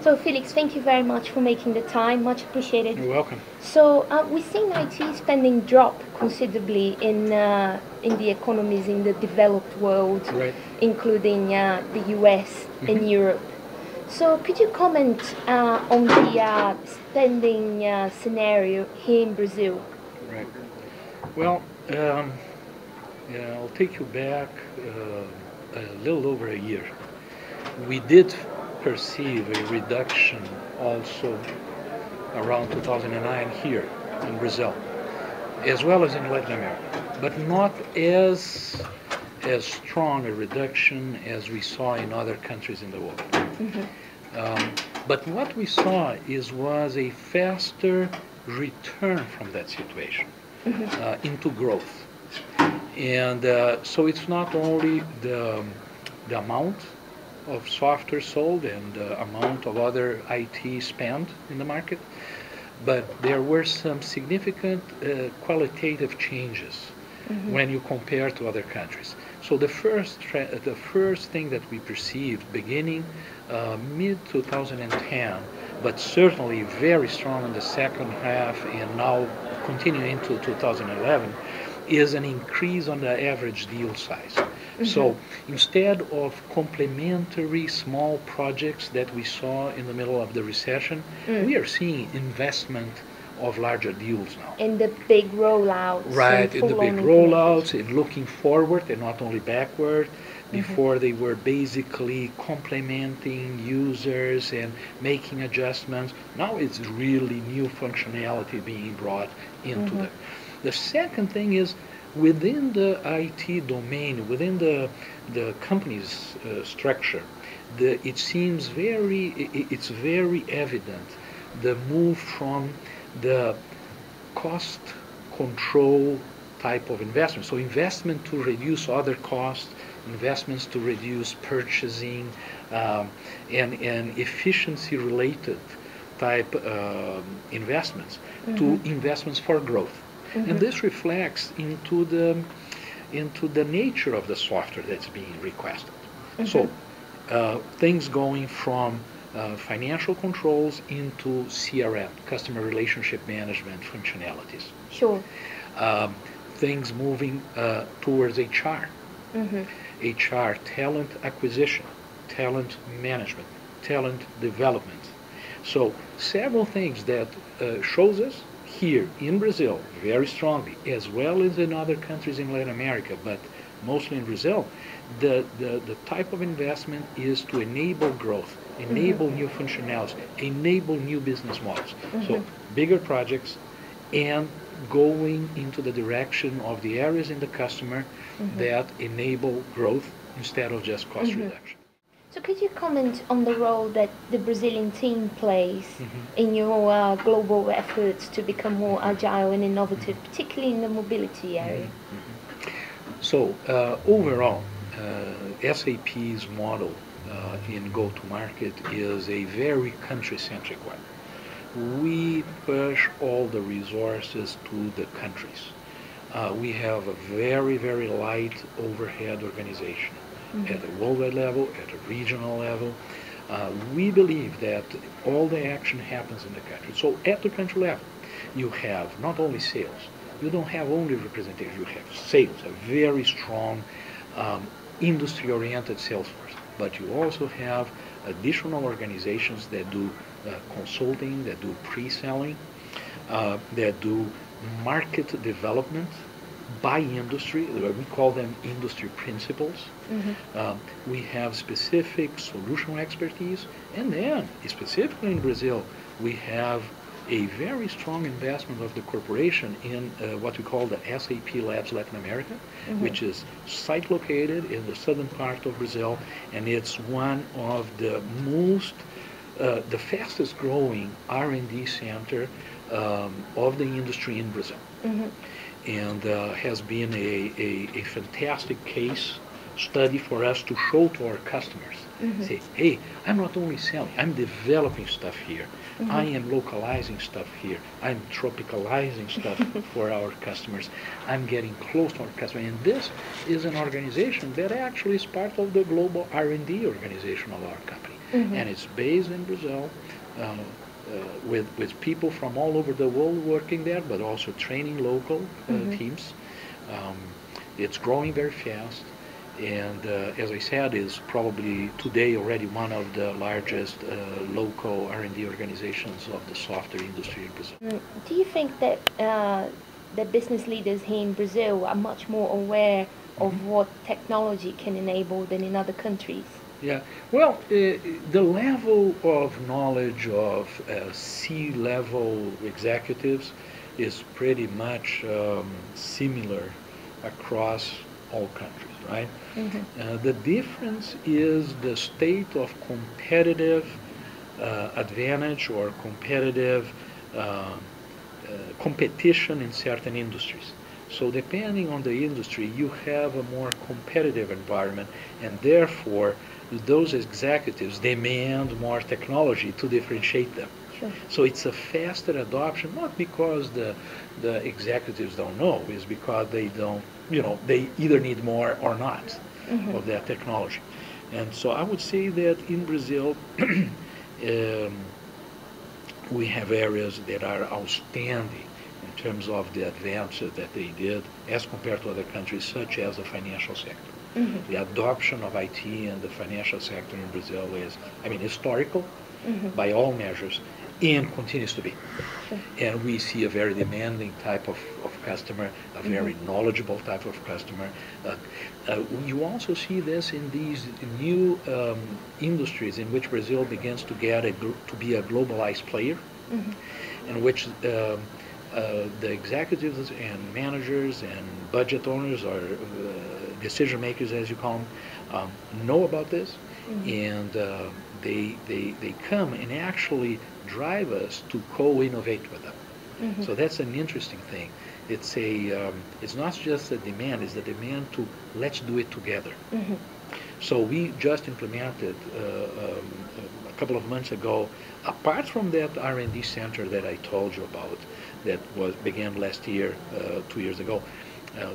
So Felix, thank you very much for making the time, much appreciated. You're welcome. So we've seen IT spending drop considerably in the economies in the developed world, Right. including the US and Europe. So could you comment on the spending scenario here in Brazil? Right. Well, I'll take you back a little over a year. We did perceive a reduction also around 2009 here in Brazil, as well as in Latin America, but not as strong a reduction as we saw in other countries in the world. But what we saw was a faster return from that situation into growth. And so it's not only the amount of software sold and the amount of other IT spend in the market, but there were some significant qualitative changes when you compare to other countries. So the first thing that we perceived beginning mid 2010, but certainly very strong in the second half and now continuing into 2011, is an increase on the average deal size. So instead of complementary small projects that we saw in the middle of the recession, we are seeing investment of larger deals now. In the big rollouts. Right, in the big rollouts, in looking forward and not only backward. Before they were basically complementing users and making adjustments. Now it's really new functionality being brought into them. The second thing is within the IT domain, within the company's structure, it's very evident the move from the cost control type of investment. So investment to reduce other costs, investments to reduce purchasing, and efficiency related type investments to investments for growth. And this reflects into the nature of the software that's being requested. So things going from financial controls into CRM, customer relationship management functionalities. Sure. Things moving towards HR. HR, talent acquisition, talent management, talent development. So several things that shows us here in Brazil very strongly, as well as in other countries in Latin America, but mostly in Brazil, the type of investment is to enable growth, enable new functionalities, enable new business models. So bigger projects and going into the direction of the areas in the customer that enable growth instead of just cost reduction. So could you comment on the role that the Brazilian team plays in your global efforts to become more agile and innovative, particularly in the mobility area? So overall, SAP's model in go-to-market is a very country-centric one. We push all the resources to the countries. We have a very, very light overhead organization at a worldwide level, at a regional level. We believe that all the action happens in the country. So at the country level, you have not only sales, you don't have only representation, you have sales, a very strong industry-oriented sales force, but you also have additional organizations that do consulting, that do pre-selling, that do market development by industry. We call them industry principals. We have specific solution expertise, and then specifically in Brazil, we have a very strong investment of the corporation in what we call the SAP Labs Latin America, which is site located in the southern part of Brazil, and it's one of the the fastest growing R&D center of the industry in Brazil. And has been a fantastic case study for us to show to our customers. Say, hey, I'm not only selling, I'm developing stuff here. I am localizing stuff here. I'm tropicalizing stuff for our customers. I'm getting close to our customers. And this is an organization that actually is part of the global R&D organization of our company. and it's based in Brazil. With people from all over the world working there, but also training local teams. Um, it's growing very fast, and as I said, is probably today already one of the largest local R&D organizations of the software industry in Brazil. Do you think that the business leaders here in Brazil are much more aware of what technology can enable than in other countries? Yeah, well, the level of knowledge of C-level executives is pretty much similar across all countries, right? The difference is the state of competitive advantage or competitive competition in certain industries. So depending on the industry, you have a more competitive environment, and therefore those executives demand more technology to differentiate them. Sure. So it's a faster adoption, not because the executives don't know, it's because they don't, they either need more or not of that technology. And so I would say that in Brazil, we have areas that are outstanding in terms of the advances that they did as compared to other countries, such as the financial sector. The adoption of IT in the financial sector in Brazil is, historical by all measures, and continues to be. Sure. And we see a very demanding type of customer, a very knowledgeable type of customer. You also see this in these new industries in which Brazil begins to get to be a globalized player, in which the executives and managers and budget owners or decision makers, as you call them, know about this, and they come and actually drive us to co-innovate with them. So that's an interesting thing. It's not just a demand; it's the demand to let's do it together. So we just implemented a couple of months ago, apart from that R&D center that I told you about, that began last year, 2 years ago.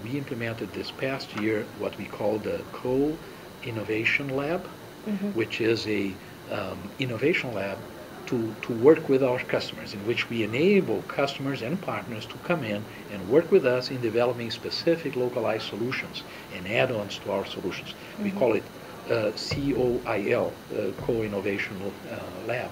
We implemented this past year what we call the Co-Innovation Lab, which is a innovation lab to work with our customers, in which we enable customers and partners to come in and work with us in developing specific localized solutions and add-ons to our solutions. We call it COIL, Co-Innovation Lab.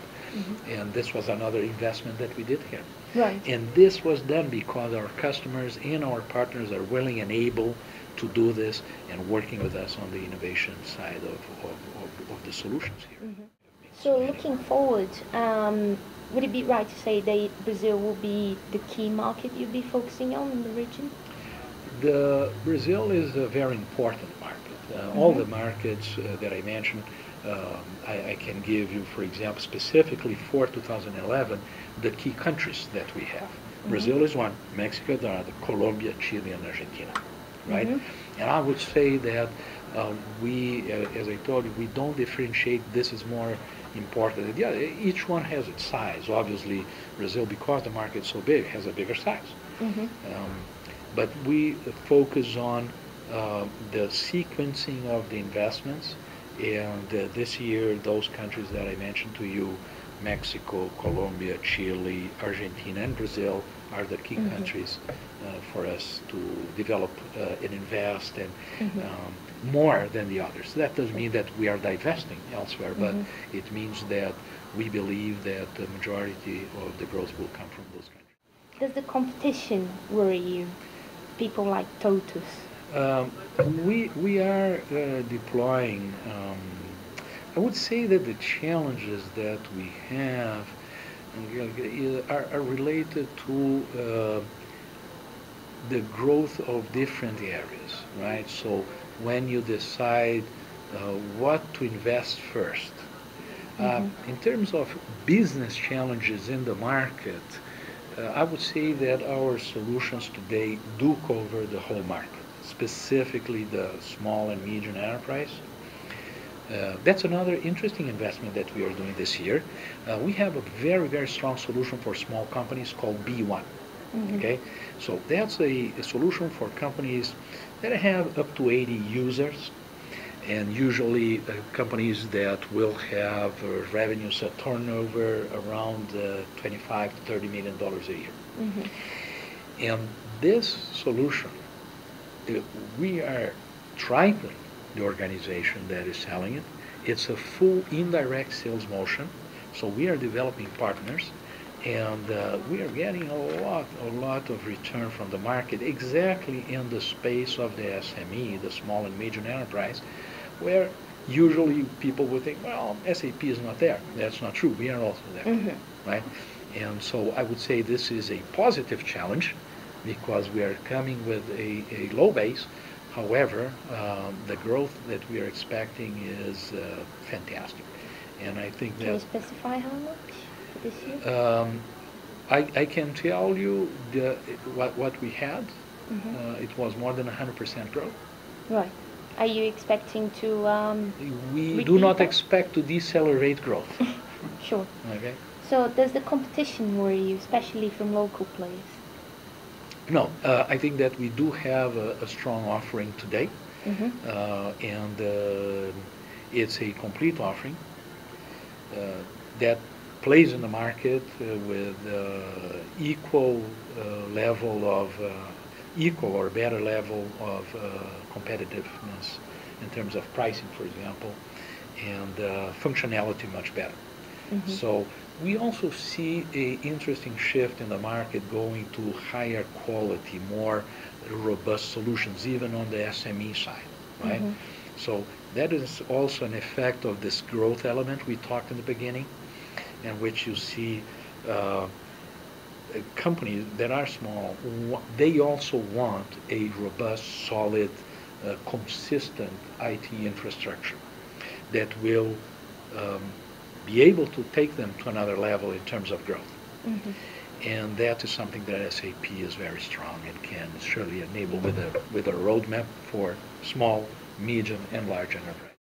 And this was another investment that we did here. Right. And this was done because our customers and our partners are willing and able to do this and working with us on the innovation side of the solutions here. So looking forward, would it be right to say that Brazil will be the key market you'll be focusing on in the region? Brazil is a very important market. All the markets that I mentioned, I can give you, for example, specifically for 2011, the key countries that we have. Brazil is one, Mexico is another, Colombia, Chile, and Argentina, right? And I would say that we, as I told you, we don't differentiate. This is more important. Yeah, each one has its size. Obviously, Brazil, because the market is so big, has a bigger size. But we focus on the sequencing of the investments. And this year, those countries that I mentioned to you, Mexico, Colombia, Chile, Argentina, and Brazil are the key countries for us to develop and invest and more than the others. That doesn't mean that we are divesting elsewhere, but it means that we believe that the majority of the growth will come from those countries. Does the competition worry you? People like TOTUS? We are deploying. I would say that the challenges that we have are related to the growth of different areas, right? So when you decide what to invest first, in terms of business challenges in the market, I would say that our solutions today do cover the whole market, specifically the small and medium enterprise. That's another interesting investment that we are doing this year. We have a very, very strong solution for small companies called B1. Okay, so that's a solution for companies that have up to 80 users, and usually companies that will have revenues at turnover around 25 to 30 million dollars a year. And this solution, we are tripling the organization that is selling it. It's a full indirect sales motion, so we are developing partners, and we are getting a lot of return from the market, exactly in the space of the SME, the small and medium enterprise, where usually people would think, well, SAP is not there. That's not true. We are also there, right? And so I would say this is a positive challenge because we are coming with a low base. However, the growth that we are expecting is fantastic. And I think that... Can you specify how much for this year? I can tell you what we had. It was more than 100% growth. Right. Are you expecting to we do not that? expect to decelerate growth. Sure. Okay. So does the competition worry you, especially from local players? No, I think that we do have a strong offering today, and it's a complete offering that plays in the market with equal level of equal or better level of competitiveness in terms of pricing, for example, and functionality much better. So we also see an interesting shift in the market going to higher quality, more robust solutions, even on the SME side, right? So that is also an effect of this growth element we talked in the beginning, in which you see companies that are small, they also want a robust, solid, consistent IT infrastructure that will be able to take them to another level in terms of growth. And that is something that SAP is very strong and can surely enable with a roadmap for small, medium, and large enterprise.